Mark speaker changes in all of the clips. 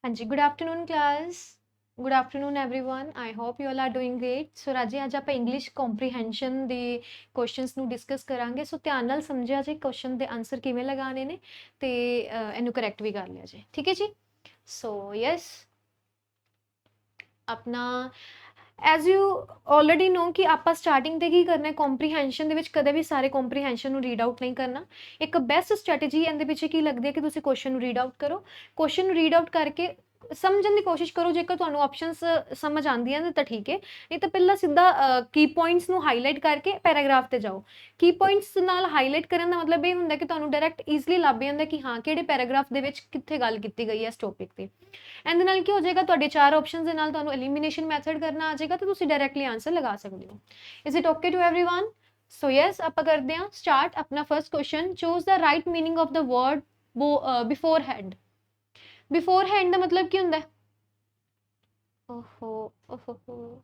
Speaker 1: हाँ जी, good afternoon class. Good afternoon everyone. I hope you all are doing great. So ਰਾਜੇ ਅੱਜ ਆਪਾਂ ਇੰਗਲਿਸ਼ ਕੰਪਰੀਹੈਂਸ਼ਨ ਦੇ ਕੁਐਸਚਨਸ ਨੂੰ ਡਿਸਕਸ ਕਰਾਂਗੇ। ਸੋ ਧਿਆਨ ਨਾਲ ਸਮਝਿਆ ਜੇ ਕੁਐਸਚਨ ਦੇ ਆਨਸਰ ਕਿਵੇਂ ਲਗਾਉਣੇ ਨੇ ਤੇ ਇਹਨੂੰ ਕਰੈਕਟ ਵੀ ਕਰ ਲਿਆ ਜੇ। ਠੀਕ ਹੈ ਜੀ। ਸੋ ਯੈਸ, ਆਪਣਾ ਐਜ਼ ਯੂ ਆਲਰੇਡੀ ਨੋ ਕਿ ਆਪਾਂ ਸਟਾਰਟਿੰਗ ਤੇ ਕੀ ਕਰਨਾ ਹੈ, ਕੰਪਰੀਹੈਂਸ਼ਨ ਦੇ ਵਿੱਚ ਕਦੇ ਵੀ ਸਾਰੇ ਕੰਪਰੀਹੈਂਸ਼ਨ ਨੂੰ ਰੀਡ ਆਊਟ ਨਹੀਂ ਕਰਨਾ। ਇੱਕ ਬੈਸਟ ਸਟ੍ਰੈਟਜੀ ਇਹਦੇ ਪਿੱਛੇ ਕੀ ਲੱਗਦੀ ਹੈ ਕਿ ਤੁਸੀਂ ਕੁਐਸਚਨ ਨੂੰ ਰੀਡ ਆਊਟ ਕਰੋ, ਕੁਐਸਚਨ ਨੂੰ ਰੀਡ ਆਊਟ ਕਰਕੇ ਸਮਝਣ ਦੀ ਕੋਸ਼ਿਸ਼ ਕਰੋ। ਜੇਕਰ ਤੁਹਾਨੂੰ ਆਪਸ਼ਨਸ ਸਮਝ ਆਉਂਦੀਆਂ ਨੇ ਤਾਂ ਠੀਕ ਹੈ, ਨਹੀਂ ਤਾਂ ਪਹਿਲਾਂ ਸਿੱਧਾ ਕੀ ਪੁਆਇੰਟਸ ਨੂੰ ਹਾਈਲਾਈਟ ਕਰਕੇ ਪੈਰਾਗ੍ਰਾਫ ਤੇ ਜਾਓ। ਕੀ ਪੁਆਇੰਟਸ ਨਾਲ ਹਾਈਲਾਈਟ ਕਰਨ ਦਾ ਮਤਲਬ ਇਹ ਹੁੰਦਾ ਕਿ ਤੁਹਾਨੂੰ ਡਾਇਰੈਕਟ ਈਜ਼ੀਲੀ ਲੱਭ ਜਾਂਦਾ ਕਿ ਹਾਂ ਕਿਹੜੇ ਪੈਰਾਗ੍ਰਾਫ ਦੇ ਵਿੱਚ ਕਿੱਥੇ ਗੱਲ ਕੀਤੀ ਗਈ ਹੈ ਇਸ ਟੌਪਿਕ ਤੇ। ਇਹਦੇ ਨਾਲ ਕੀ ਹੋ ਜਾਏਗਾ, ਤੁਹਾਡੇ ਚਾਰ ਆਪਸ਼ਨਸ ਦੇ ਨਾਲ ਤੁਹਾਨੂੰ ਐਲੀਮੀਨੇਸ਼ਨ ਮੈਥਡ ਕਰਨਾ ਆ ਜਾਏਗਾ ਤੇ ਤੁਸੀਂ ਡਾਇਰੈਕਟਲੀ ਆਨਸਰ ਲਗਾ ਸਕਦੇ ਹੋ। Is it okay to everyone? So yes, ਆਪਾਂ ਕਰਦੇ ਹਾਂ ਸਟਾਰਟ। ਆਪਣਾ first question, choose the right meaning of the word beforehand. Beforehand ਦਾ ਮਤਲਬ ਕੀ ਹੁੰਦਾ ਹੈ? ਓਹੋ ਓਹੋ,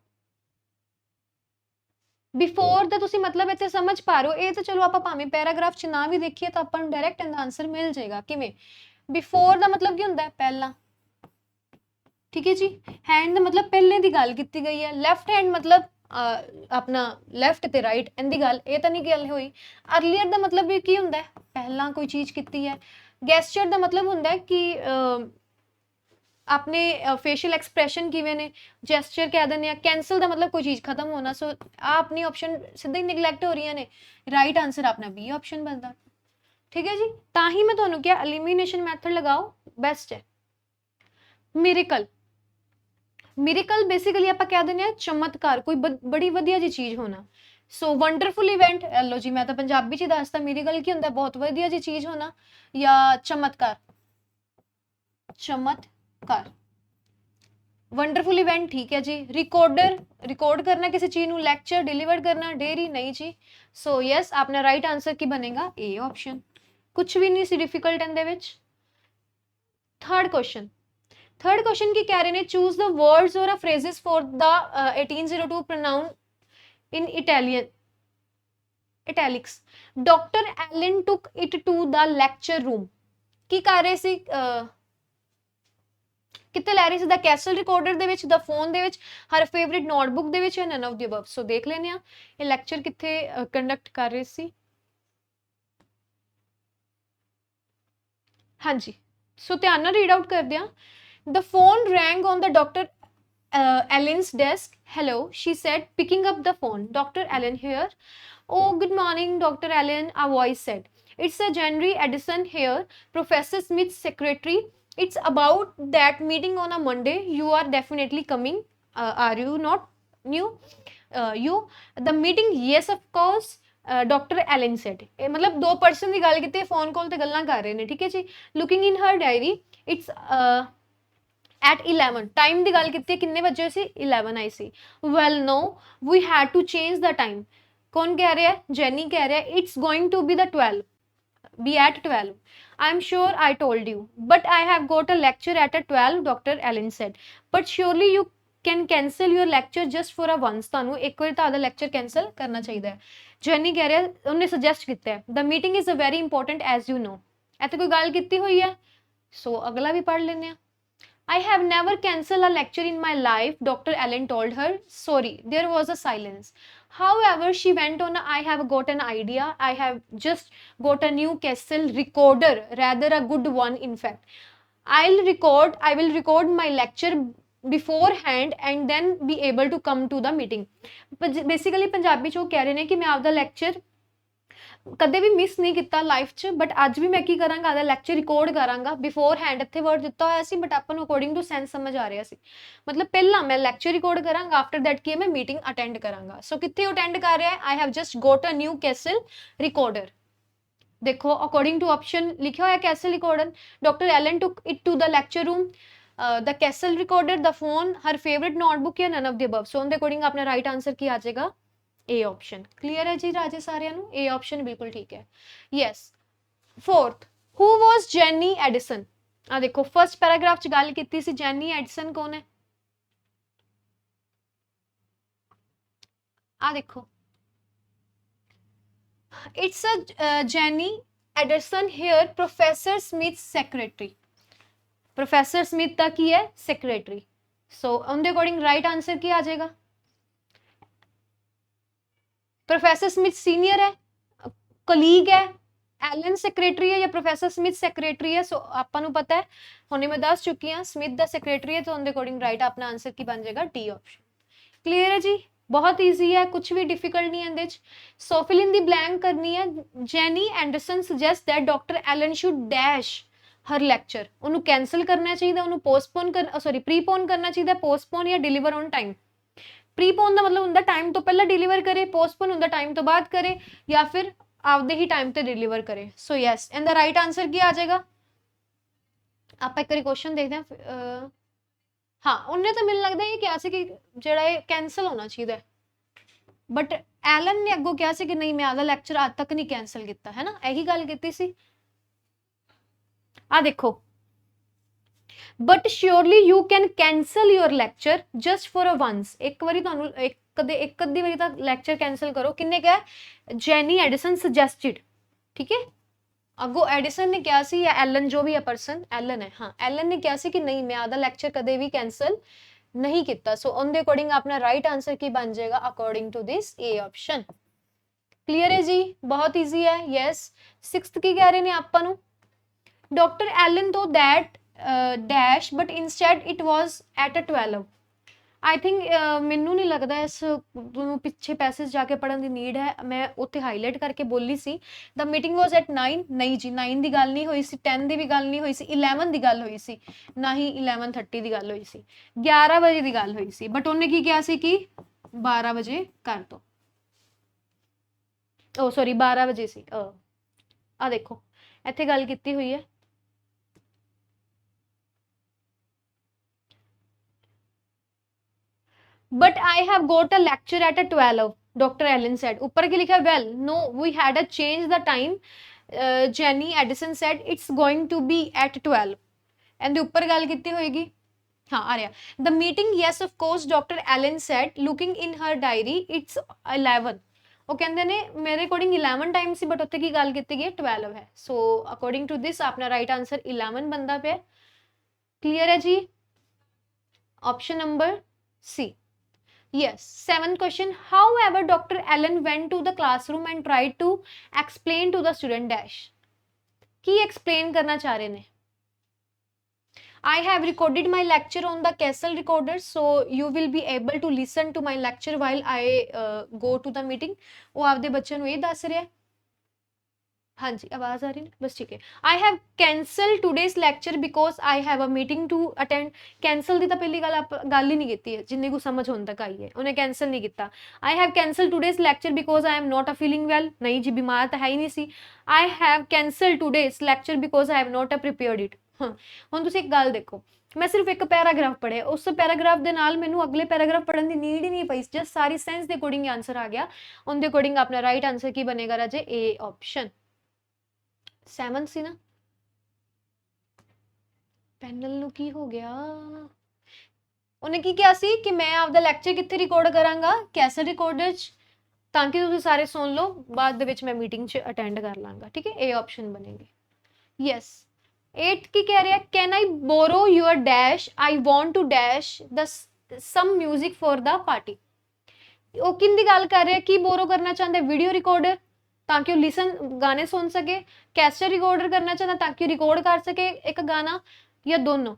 Speaker 1: ਬਿਫੋਰ ਦਾ ਤੁਸੀਂ ਮਤਲਬ ਇੱਥੇ ਸਮਝ ਪਾ ਰਹੇ ਹੋ। ਇਹ ਤਾਂ ਚਲੋ ਆਪਾਂ ਭਾਵੇਂ ਪੈਰਾਗ੍ਰਾਫ ਚ ਨਾ ਵੀ ਦੇਖੀਏ ਤਾਂ ਆਪਾਂ ਨੂੰ ਡਾਇਰੈਕਟ ਇਹਦਾ ਆਨਸਰ ਮਿਲ ਜਾਏਗਾ। ਕਿਵੇਂ? ਬਿਫੋਰ ਦਾ ਮਤਲਬ ਕੀ ਹੁੰਦਾ ਹੈ? ਪਹਿਲਾਂ। ਠੀਕ ਹੈ ਜੀ। हैंड ਦਾ ਮਤਲਬ ਪਹਿਲੇ ਦੀ ਗੱਲ ਕੀਤੀ ਗਈ ਹੈ। ਲੈਫਟ हैंड मतलब ਆਪਣਾ ਲੈਫਟ ਤੇ ਰਾਈਟ ਇਹਦੀ ਗੱਲ, ਇਹ ਤਾਂ ਨਹੀਂ ਗੱਲ ਹੋਈ। अर्लीयर ਦਾ ਮਤਲਬ ਵੀ ਕੀ ਹੁੰਦਾ ਹੈ? ਪਹਿਲਾਂ ਕੋਈ ਚੀਜ਼ ਕੀਤੀ ਹੈ। ਗੈਸਚਰ ਦਾ ਮਤਲਬ ਹੁੰਦਾ ਹੈ ਕਿ ਆਪਣੇ ਫੇਸ਼ੀਅਲ ਐਕਸਪ੍ਰੈਸ਼ਨ ਕਿਵੇਂ ਨੇ, ਜੈਸਚਰ ਕਹਿ ਦਿੰਦੇ ਆ। ਕੈਂਸਲ ਦਾ ਮਤਲਬ ਕੋਈ ਚੀਜ਼ ਖਤਮ ਹੋਣਾ। ਸੋ ਆ ਆਪਣੀ ਆਪਸ਼ਨ ਸਿੱਧਾ ਹੀ ਨਿਗਲੈਕਟ ਹੋ ਰਹੀਆਂ ਨੇ। ਰਾਈਟ ਆਨਸਰ ਆਪਣਾ ਬੀ ਆਪਸ਼ਨ ਬਣਦਾ। ਠੀਕ ਹੈ ਜੀ। ਤਾਂ ਹੀ ਮੈਂ ਤੁਹਾਨੂੰ ਕਿਹਾ ਐਲੀਮੀਨੇਸ਼ਨ ਮੈਥਡ ਲਗਾਓ, ਬੈਸਟ ਹੈ। ਮਿਰੇਕਲ, ਮਿਰੇਕਲ ਬੇਸਿਕਲੀ ਆਪਾਂ ਕਹਿ ਦਿੰਦੇ ਆ ਚਮਤਕਾਰ, ਕੋਈ ਬੜੀ ਵਧੀਆ ਜੀ ਚੀਜ਼ ਹੋਣਾ। ਸੋ ਵੰਡਰਫੁਲ ਇਵੈਂਟ, ਲੋ ਜੀ ਮੈਂ ਤਾਂ ਪੰਜਾਬੀ ਚ ਦੱਸਦਾ। ਮਿਰੇਕਲ ਕੀ ਹੁੰਦਾ? ਬਹੁਤ ਵਧੀਆ ਜੀ ਚੀਜ਼ ਹੋਣਾ ਜਾਂ ਚਮਤਕਾਰ। ਚਮਤਕਾਰ। वंडरफुल इवेंट, ठीक है जी। रिकॉर्डर, रिकॉर्ड करना किसी चीज ਨੂੰ। ਲੈਕਚਰ डिलीवर करना, डेयरी नहीं जी। सो यस, ਆਪਣਾ ਰਾਈਟ ਆਨਸਰ ਕੀ ਬਣੇਗਾ? ए ਆਪਸ਼ਨ। ਕੁਝ ਵੀ ਨਹੀਂ ਸੀ ਡਿਫਿਕਲਟ ਇਹਦੇ ਵਿੱਚ। ਥਰਡ ਕੁਐਸਚਨ, थर्ड क्वेश्चन की कह रहे हैं, चूज द वर्ड्स और phrases for the 1802 pronoun in Italian italics. Dr. Allen took it to the lecture room. ਕੀ ਕਰ ਰਹੇ ਸੀ? ਕਿੱਥੇ ਲੈ ਰਹੀ ਸੀ? ਦਾ ਕੈਸਲ ਰਿਕਾਰਡਰ ਦੇ ਵਿੱਚ, ਦਾ ਫੋਨ ਦੇ ਵਿੱਚ, ਹਰ ਫੇਵਰਿਟ ਨੋਟਬੁੱਕ ਦੇ ਵਿੱਚ, ਨਨ ਆਫ ਦੀ ਅਬਵ। ਸੋ ਦੇਖ ਲੈਨੇ ਆ ਇਹ ਲੈਕਚਰ ਕਿੱਥੇ ਕੰਡਕਟ ਕਰ ਰਹੇ ਸੀ। ਹਾਂਜੀ, ਸੋ ਧਿਆਨ ਨਾਲ ਰੀਡ ਆਊਟ ਕਰਦੇ ਆ। The phone rang on the Dr. Allen's desk. Hello, she said, picking up the phone. Dr. Allen here. Oh, good morning, Dr. Allen, a voice said. It's a January Edison here, Professor Smith's secretary. It's about that meeting on a Monday. You are definitely coming. Are you not? New? You? The meeting? Yes, of course. Doctor Allen said. ਇਹ ਮਤਲਬ ਦੋ person ਦੀ ਗੱਲ ਕੀਤੀ, phone call ਤੇ ਗੱਲਾਂ ਕਰ ਰਹੇ ਨੇ। ਠੀਕ ਹੈ ਜੀ। Looking in her diary, it's at 11 time ਦੀ ਗੱਲ ਕੀਤੀ, ਕਿੰਨੇ ਵਜੇ ਸੀ? 11 ਆਈ ਸੀ। well no, we had to change the time. ਕੌਣ ਕਹਿ ਰਿਹਾ ਹੈ? ਜੈਨੀ ਕਹਿ ਰਿਹਾ ਹੈ। it's going to be the 12, be at 12. I'm sure I told you, but I have got a lecture at 12, Dr. Allen said. But surely you can cancel your lecture just for a once. ਤੁਹਾਨੂੰ ਇੱਕ ਵਾਰ ਤਾਂ ਆਦਾ lecture cancel ਕਰਨਾ ਚਾਹੀਦਾ ਹੈ। ਜੈਨੀ ਕਹਿ ਰਿਹਾ, ਉਹਨੇ ਸੁਜੈਸਟ ਕੀਤਾ ਹੈ, the meeting is a very important as you know. ਇੱਥੇ ਕੋਈ ਗੱਲ ਕੀਤੀ ਹੋਈ ਹੈ। ਸੋ ਅਗਲਾ ਵੀ ਪੜ੍ਹ ਲੈਂਦੇ ਆ। I have never cancelled a lecture in my life, Dr. Allen told her. Sorry, there was a silence. However, she went on, I have got an idea. I have just got a new Kessel recorder, rather a good one, in fact. I will record my lecture beforehand and then be able to come to the meeting. Basically, Punjabi ਚ ਉਹ ਕਹਿ ਰਹੇ ਨੇ ਕਿ ਮੈਂ ਆਪਦਾ lecture ਕਦੇ ਵੀ miss ਨਹੀਂ ਕੀਤਾ ਲਾਈਫ 'ਚ, ਬਟ ਅੱਜ ਵੀ ਮੈਂ ਕੀ ਕਰਾਂਗਾ? ਆਦਾ ਲੈਕਚਰ ਰਿਕਾਰਡ ਕਰਾਂਗਾ ਬਿਫੋਰ ਹੈਂਡ। ਇੱਥੇ ਵਰਡ ਦਿੱਤਾ ਹੋਇਆ ਸੀ ਬਟ ਆਪਾਂ ਨੂੰ ਅਕੋਰਡਿੰਗ ਟੂ ਸੈਂਸ ਸਮਝ ਆ ਰਿਹਾ ਸੀ। ਮਤਲਬ ਪਹਿਲਾਂ ਮੈਂ ਲੈਕਚਰ ਰਿਕਾਰਡ ਕਰਾਂਗਾ, ਆਫਟਰ ਦੈਟ ਕੀ ਮੈਂ ਮੀਟਿੰਗ ਅਟੈਂਡ ਕਰਾਂਗਾ। ਸੋ ਕਿੱਥੇ ਅਟੈਂਡ ਕਰ ਰਿਹਾ ਹੈ? I have just got a new castle recorder. ਦੇਖੋ ਅਕੋਰਡਿੰਗ ਟੂ ਆਪਸ਼ਨ ਲਿਖਿਆ ਹੋਇਆ castle recorder. Doctor Allen took it to the lecture room. The castle recorder, the phone, her favourite notebook ਜਾਂ none of the above. ਸੋ ਉਹਦੇ according ਆਪਣਾ right answer ਕੀ ਆ ਜਾਏਗਾ? ए option. Clear है जी राजे सारियां नू? ए ऑप्शन बिल्कुल ठीक है। Yes. Fourth, who was Jenny Edison? आ देखो फर्स्ट पैराग्राफ च गल कीती सी, जैनी एडिसन कौन है? आ देखो, it's a Jenny Edison here, professor Smith secretary. Professor Smith दा की है सैक्रटरी। सो उनके अकॉर्डिंग राइट आंसर की आ जाएगा? प्रोफैसर स्मिथ सीनियर है, कलीग है, एलन सैक्रटरी है या प्रोफैसर स्मिथ सैक्रटरी है? सो आपां नूं पता है, हुणे मैं दस चुकी हाँ स्मिथ दा सैक्रटरी है, तो उनके अकॉर्डिंग राइट अपना आंसर की बन जाएगा डी ऑप्शन। क्लियर है जी? बहुत ईजी है, कुछ भी डिफिकल्ट नहीं है। सो फिल इन दी ब्लैंक करनी है। Jenny Anderson suggest that doctor Allen should dash her lecture. उन्होंने कैंसल करना चाहिए, उन्होंने पोस्टपोन कर सॉरी प्रीपोन करना चाहिए, पोस्टपोन या डिलीवर ऑन टाइम। प्रीपोन का मतलब होंगे टाइम तो पहला डिलीवर करे, पोस्टपोन होंगे टाइम तो बाद करे, या फिर आपदे ही टाइम ते डिलीवर करे। So yes, and the right answer की आ जाएगा? आप एक क्वेश्चन देखते हैं। हाँ, उन्हें तो मैनूं लगदा ये क्या सी कि जिहड़ा ये कैंसल होना चाहिए, बट एलन ने अगों कहा कि नहीं मैं आधा लैक्चर आज तक नहीं कैंसल किया, है ना, यही गल की सी। आ देखो, but surely you can cancel your lecture just for a once. एक बारी तुहानूं एक अद्धी बारी तक लैक्चर कैंसल करो। किन्ने कहा? जेनी एडिसन सजेस्टेड, ठीक है। अगो एडिसन ने कहा सी या एलन, जो भी है पर्सन, एलन है, हाँ एलन ने कहा सी कि नहीं मैं आधा लैक्चर कदे भी कैंसल नहीं किया। सो ऑन द अकॉर्डिंग अपना राइट आंसर की बन जाएगा according to this A option. Clear है जी? बहुत ईजी है। यस, सिक्स्थ की कह रहे हैं आपां नूं, डॉक्टर एलन तो that dash but instead it was at a 12। I think मैनू नहीं लगता इस पिछे पैसेज जाके पढ़न की नीड है, मैं उत्थे हाईलाइट करके बोली see the meeting was at 9। नहीं जी, 9 की गल नहीं हुई सी, 10 की भी गल नहीं हुई सी, 11 की गल हुई सी, ना ही 11:30 की गल हुई सी, 11 बजे की गल हुई सी, बट उन्हें की कहा सी कि 12 बजे कर दो। ओ सॉरी 12 बजे सी। आ देखो इत्थे गल कीती हुई है। But I have got a lecture at a 12, Dr. Allen said. ऊपर की लिखा well, no, we had a change the time. Jenny Edison said it's going to be at 12. And ऊपर गल कीती होएगी। हाँ आ रहा। The meeting, yes of course, Dr. Allen said, looking in her diary, it's 11. वो कहते ने मेरे अकॉर्डिंग 11 टाइम सी, बट उत्थे की गल कीती गई 12 है। सो अकॉर्डिंग टू दिस अपना राइट आंसर 11 बनता पे। क्लियर है जी? Option number C. Yes, seventh question. However, Dr. Allen went to the classroom and tried to explain to the student dash. की explain करना चाह रहे ने? I have recorded my lecture on the Castle recorder, so you will be able to listen to my lecture while I go to the meeting. वो आपदे बच्चे नूं ये दस रहा है। हाँ जी, आवाज आ रही है, बस ठीक है। I have cancel today's lecture because I have a meeting to attend. Cancel की तो पहली गल ही नहीं की है, जिन्नी को समझ होने तक आई है, उन्हें कैंसल नहीं किया। I have cancel today's lecture because I am not a feeling well. नहीं जी, बीमार तो है ही नहीं सी। I have cancel today's lecture because I have not a prepared it. हाँ, हुण तुसीं एक गल देखो, मैं सिर्फ एक पैराग्राफ पढ़े, उस पैराग्राफ के नाल मैनूं अगले पैराग्राफ पढ़न की नीड ही नहीं पई, जस्ट सारी सेंस के अकॉर्डिंग आंसर आ गया। उन दे अकॉर्डिंग अपना राइट आंसर की बनेगा राजे? A option. 7 सी ना। पैनल नूं की हो गया? उन्हें की कहा सी कि मैं आपदा लैक्चर कित्थे रिकॉर्ड करांगा? कैसल रिकॉर्डर च, ताकि तुसीं सारे सुन लो, बाद दे विच मैं मीटिंग च अटेंड कर लांगा। ठीक है, ए ऑप्शन बनेगी। यस। 8 की कह रहा है, can I borrow your dash, I want to dash the some music for the party. वो किन दी गल कर रहे हैं? की बोरो करना चाहते? वीडियो रिकॉर्डर, ताकि वो लिसन गाने सुन सके। कैसेट रिकॉर्डर करना चाहता ताकि रिकॉर्ड कर सके एक गाना, या दोनों?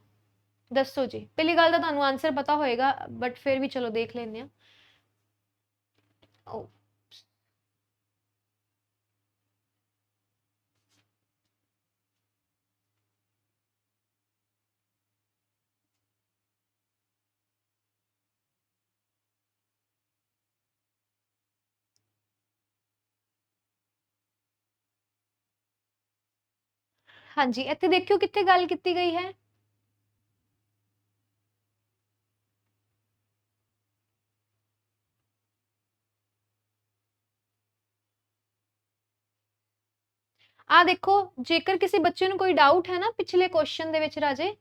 Speaker 1: दसो जी। पहली गल तो तुहानूं आंसर पता होएगा, बट फिर भी चलो देख लेने। ओ हाँ जी, इत्थे देखियो कित्थे गल कीती गई है। आ देखो, जेकर किसी बच्चे नूं कोई डाउट है ना पिछले क्वेश्चन दे विच राजे,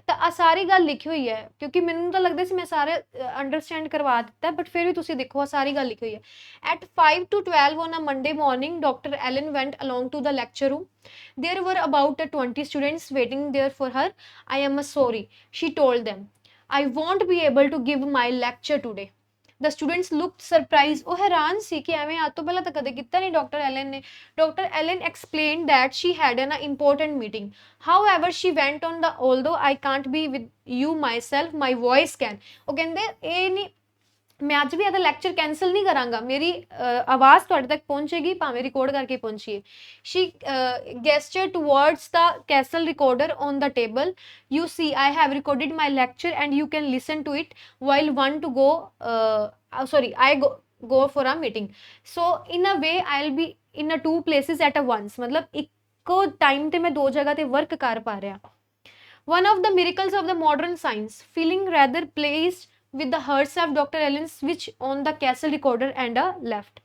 Speaker 1: ਤਾਂ ਆ ਸਾਰੀ ਗੱਲ ਲਿਖੀ ਹੋਈ ਹੈ, ਕਿਉਂਕਿ ਮੈਨੂੰ ਤਾਂ ਲੱਗਦਾ ਸੀ ਮੈਂ ਸਾਰੇ ਅੰਡਰਸਟੈਂਡ ਕਰਵਾ ਦਿੱਤਾ, ਬਟ ਫਿਰ ਵੀ ਤੁਸੀਂ ਦੇਖੋ ਆ ਸਾਰੀ ਗੱਲ ਲਿਖੀ ਹੋਈ ਹੈ। At 5 to 12 on a Monday morning, Dr. Allen went along to the lecture room. There were about 20 students waiting there for her. I am sorry, she told them. I won't be able to give my lecture today. The students looked surprised. ਉਹ ਹੈਰਾਨ ਸੀ ਕਿ ਐਵੇਂ ਅੱਜ ਤੋਂ ਪਹਿਲਾਂ ਤਾਂ ਕਦੇ ਕੀਤਾ ਨਹੀਂ ਡਾਕਟਰ ਐਲਨ ਨੇ। Dr. Allen explained that she had an important meeting. However, she went on the although I can't be with you myself, my voice can. ਉਹ ਕਹਿੰਦੇ ਇਹ ਨਹੀਂ, ਮੈਂ ਅੱਜ ਵੀ ਇਹਦਾ ਲੈਕਚਰ ਕੈਂਸਲ ਨਹੀਂ ਕਰਾਂਗਾ, ਮੇਰੀ ਆਵਾਜ਼ ਤੁਹਾਡੇ ਤੱਕ ਪਹੁੰਚੇਗੀ ਭਾਵੇਂ ਰਿਕਾਰਡ ਕਰਕੇ ਪਹੁੰਚੀਏ। she gestured towards the castle recorder on the table. You see, I have recorded my lecture and you can listen to it while one to go I go for a meeting. So in a way I'll be in a two places at a once, मतलब ਇੱਕੋ time ਤੇ ਮੈਂ ਦੋ ਜਗ੍ਹਾ ਤੇ work ਕਰ ਪਾ ਰਿਹਾ। One of the miracles of the modern science, feeling rather pleased with the herself, Dr. Allen switched on the castle recorder and left.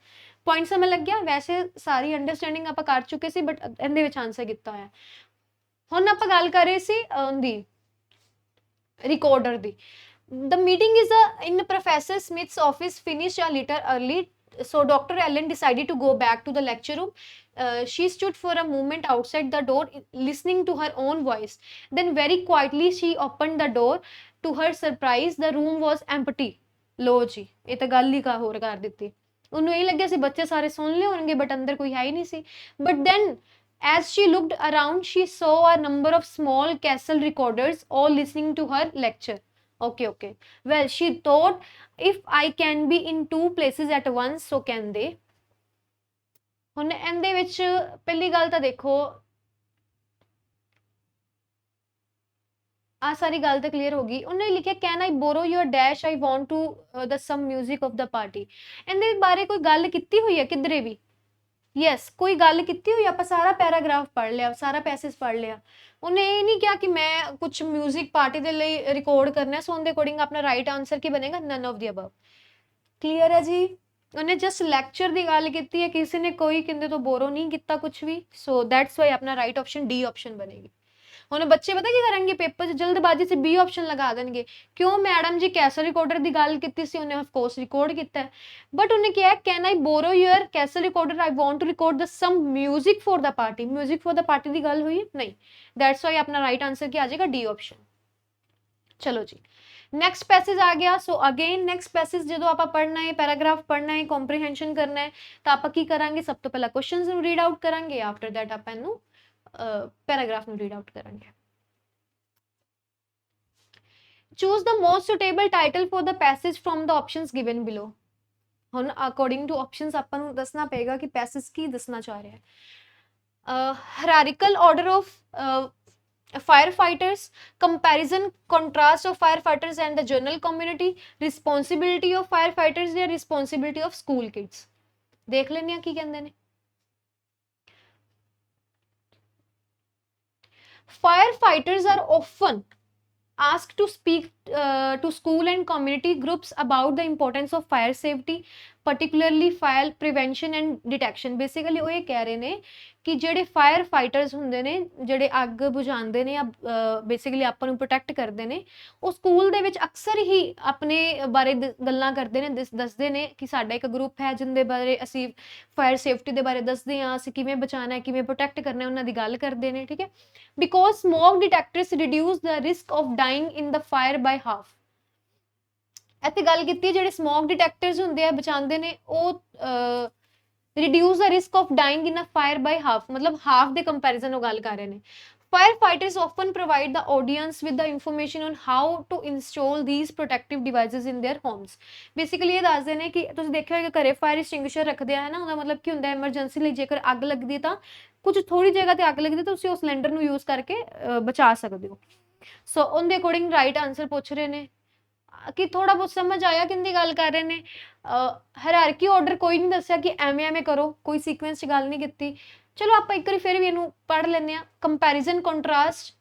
Speaker 1: Point ਸਮਝ ਲੱਗ ਗਿਆ? ਵੈਸੇ ਸਾਰੀ ਅੰਡਰਸਟੈਂਡਿੰਗ ਆਪਾਂ ਕਰ ਚੁੱਕੇ ਸੀ, ਬਟ ਇਹਦੇ ਵਿੱਚ ਆਨਸਰ ਕੀਤਾ ਹੋਇਆ। ਹੁਣ ਆਪਾਂ ਗੱਲ ਕਰ ਰਹੇ ਸੀ ਦੀ recorder the. The meeting is in Professor Smith's office, finished a little early. So Dr. Allen decided to go back to the lecture room. She stood for a moment outside the door, listening to her own voice. Then very quietly she opened the door. To her surprise, the room was empty. ਲੋ ਜੀ, ਇਹ ਤਾਂ ਗੱਲ ਹੀ ਹੋਰ ਕਰ ਦਿੱਤੀ। ਉਹਨੂੰ ਇਹ ਲੱਗਿਆ ਸੀ ਬੱਚੇ ਸਾਰੇ ਸੁਣ ਲਏ ਹੋਣਗੇ, ਬਟ ਅੰਦਰ ਕੋਈ ਹੈ ਹੀ ਨਹੀਂ ਸੀ। But then as she looked around, she saw a number of small castle recorders all listening to her lecture. Okay. Well, she thought, if I can be in two places at once, so can they. ਹੁਣ ਇਹਦੇ ਵਿੱਚ ਪਹਿਲੀ ਗੱਲ ਤਾਂ ਦੇਖੋ, ਆ ਸਾਰੀ ਗੱਲ ਤਾਂ ਕਲੀਅਰ ਹੋ ਗਈ। ਉਹਨੇ ਲਿਖਿਆ can I borrow your dash, I want to the some music of the party. ਇਹਦੇ ਬਾਰੇ ਕੋਈ ਗੱਲ ਕੀਤੀ ਹੋਈ ਹੈ ਕਿਧਰੇ ਵੀ? ਯੈਸ, ਕੋਈ ਗੱਲ ਕੀਤੀ ਹੋਈ। ਆਪਾਂ ਸਾਰਾ ਪੈਰਾਗ੍ਰਾਫ ਪੜ੍ਹ ਲਿਆ, ਸਾਰਾ ਪੈਸੇਜ ਪੜ੍ਹ ਲਿਆ। ਉਹਨੇ ਇਹ ਨਹੀਂ ਕਿਹਾ ਕਿ ਮੈਂ ਕੁਝ ਮਿਊਜ਼ਿਕ ਪਾਰਟੀ ਦੇ ਲਈ ਰਿਕਾਰਡ ਕਰਨਾ, ਸੋ ਉਹਦੇ ਅਕੋਰਡਿੰਗ ਆਪਣਾ ਰਾਈਟ ਆਨਸਰ ਕੀ ਬਣੇਗਾ? None of the above. Clear ਹੈ ਜੀ? ਉਹਨੇ ਜਸਟ ਲੈਕਚਰ ਦੀ ਗੱਲ ਕੀਤੀ ਹੈ, ਕਿਸੇ ਨੇ ਕੋਈ ਕਿੰਦੇ ਤੋਂ ਬੋਰੋ ਨਹੀਂ ਕੀਤਾ ਕੁਝ ਵੀ, ਸੋ ਦੈਟਸ ਵਾਈ ਆਪਣਾ ਰਾਈਟ ਆਪਸ਼ਨ ਡੀ ਆਪਸ਼ਨ ਬਣੇਗੀ। ਹੁਣ ਬੱਚੇ ਪਤਾ ਕੀ ਕਰਨਗੇ, ਪੇਪਰ 'ਚ ਜਲਦਬਾਜ਼ੀ 'ਚ ਬੀ ਆਪਸ਼ਨ ਲਗਾ ਦੇਣਗੇ। ਕਿਉਂ? ਮੈਡਮ ਜੀ ਕੈਸਲ ਰਿਕਾਰਡਰ ਦੀ ਗੱਲ ਕੀਤੀ ਸੀ, ਉਹਨੇ ਆਫ ਕੋਰਸ ਰਿਕਾਰਡ ਕੀਤਾ ਹੈ, ਬਟ ਉਹਨੇ ਕਿਹਾ can I borrow your castle recorder, I want to record the some music for the party. Music for the party ਦੀ ਗੱਲ ਹੋਈ ਨਹੀਂ, ਦੈਟਸ ਵਾਈ ਆਪਣਾ ਰਾਈਟ ਆਨਸਰ ਕੀ ਆ ਜਾਏਗਾ? D option. ਚਲੋ ਜੀ, ਨੈਕਸਟ ਪੈਸੇਜ ਆ ਗਿਆ। ਸੋ ਅਗੇਨ ਨੈਕਸਟ ਪੈਸੇਜ ਜਦੋਂ ਆਪਾਂ ਪੜ੍ਹਨਾ ਹੈ, ਪੈਰਾਗ੍ਰਾਫ ਪੜ੍ਹਨਾ ਹੈ, ਕੰਪਰੀਹੈਂਸ਼ਨ ਕਰਨਾ ਹੈ, ਤਾਂ ਆਪਾਂ ਕੀ ਕਰਾਂਗੇ? ਸਭ ਤੋਂ ਪਹਿਲਾਂ ਕੁਐਸਚਨਸ ਨੂੰ ਰੀਡ ਆਊਟ ਕਰਾਂਗੇ, ਆਫਟਰ ਦੈਟ ਆਪਾਂ ਇਹਨੂੰ ਪੈਰਾਗ੍ਰਾਫ ਨੂੰ ਰੀਡ ਆਊਟ ਕਰਾਂਗੇ। Choose the most suitable title for the passage from the options given below. ਹੁਣ ਅਕੋਰਡਿੰਗ ਟੂ ਆਪਸ਼ਨਸ ਆਪਾਂ ਨੂੰ ਦੱਸਣਾ ਪਏਗਾ ਕਿ ਪੈਸੇਜ ਕੀ ਦੱਸਣਾ ਚਾਹ ਰਿਹਾ ਹੈ। Hierarchical order of firefighters, comparison contrast of firefighters and the general community, responsibility of firefighters ਜਾਂ responsibility of school kids। ਦੇਖ ਲੈਂਦੇ ਆ ਕੀ ਕਹਿੰਦੇ ਨੇ। Firefighters are often asked to speak to school and community groups about the importance of fire safety, particularly fire prevention and detection। Basically ਉਹ ਇਹ ਕਹਿ ਰਹੇ ਨੇ ਕਿ ਜਿਹੜੇ ਫਾਇਰ ਫਾਈਟਰਸ ਹੁੰਦੇ ਨੇ, ਜਿਹੜੇ ਅੱਗ ਬੁਝਾਉਂਦੇ ਨੇ ਜਾਂ ਬੇਸਿਕਲੀ ਆਪਾਂ ਨੂੰ ਪ੍ਰੋਟੈਕਟ ਕਰਦੇ ਨੇ, ਉਹ ਸਕੂਲ ਦੇ ਵਿੱਚ ਅਕਸਰ ਹੀ ਆਪਣੇ ਬਾਰੇ ਗੱਲਾਂ ਕਰਦੇ ਨੇ, ਦੱਸਦੇ ਨੇ ਕਿ ਸਾਡਾ ਇੱਕ ਗਰੁੱਪ ਹੈ ਜਿਹਦੇ ਬਾਰੇ ਅਸੀਂ ਫਾਇਰ ਸੇਫਟੀ ਦੇ ਬਾਰੇ ਦੱਸਦੇ ਹਾਂ, ਅਸੀਂ ਕਿਵੇਂ ਬਚਾਉਣਾ ਹੈ, ਕਿਵੇਂ ਪ੍ਰੋਟੈਕਟ ਕਰਨਾ, ਉਹਨਾਂ ਦੀ ਗੱਲ ਕਰਦੇ ਨੇ। ਠੀਕ ਹੈ, because smoke detectors reduce the risk of dying in the fire by half. ਇੱਥੇ ਗੱਲ ਕੀਤੀ ਜਿਹੜੇ ਸਮੋਕ ਡਿਟੈਕਟਰਸ ਹੁੰਦੇ ਆ, ਬਚਾਉਂਦੇ ਨੇ, ਉਹ reduce the risk of dying in a fire by half, मतलब half ਦੇ comparison ਉਹ ਗੱਲ ਕਰ ਰਹੇ ਨੇ। Firefighters often provide the audience with the information on how to install these protective devices in their homes। Basically ਇਹ ਦੱਸਦੇ ਨੇ ਕਿ ਤੁਸੀਂ ਦੇਖਿਆ ਹੋਵੇਗਾ ਘਰੇ ਫਾਇਰ ਐਕਸਟਿੰਗੁਇਸ਼ਰ ਰੱਖਦੇ ਆ ਨਾ, ਉਹਦਾ ਮਤਲਬ ਕੀ ਹੁੰਦਾ, ਐਮਰਜੈਂਸੀ ਲਈ ਜੇਕਰ ਅੱਗ ਲੱਗਦੀ ਹੈ ਤਾਂ ਕੁਝ ਥੋੜੀ ਜਗ੍ਹਾ ਤੇ ਅੱਗ ਲੱਗਦੀ ਤਾਂ ਤੁਸੀਂ ਉਸ ਸਿਲੰਡਰ ਨੂੰ ਯੂਜ਼ ਕਰਕੇ ਬਚਾ ਸਕਦੇ ਹੋ। ਸੋ ਉਹਦੇ ਅਕੋਰਡਿੰਗ ਰਾਈਟ ਆਨਸਰ ਪੁੱਛ ਰਹੇ ਨੇ ਕਿ ਥੋੜਾ ਬਹੁਤ ਸਮਝ ਆਇਆ ਕਿੰਦੀ ਗੱਲ ਕਰ ਰਹੇ ਨੇ। ਹਾਇਰਾਰਕੀ ਆਰਡਰ ਕੋਈ ਨਹੀਂ ਦੱਸਿਆ ਕਿ ਐਵੇਂ ਐਵੇਂ ਕਰੋ, ਕੋਈ ਸੀਕੁਐਂਸ 'ਚ ਗੱਲ ਨਹੀਂ ਕੀਤੀ। ਚਲੋ ਆਪਾਂ ਇੱਕ ਵਾਰੀ ਫਿਰ ਵੀ ਇਹਨੂੰ ਪੜ੍ਹ ਲੈਂਦੇ ਹਾਂ। ਕੰਪੈਰੀਜ਼ਨ ਕੰਟਰਾਸਟ,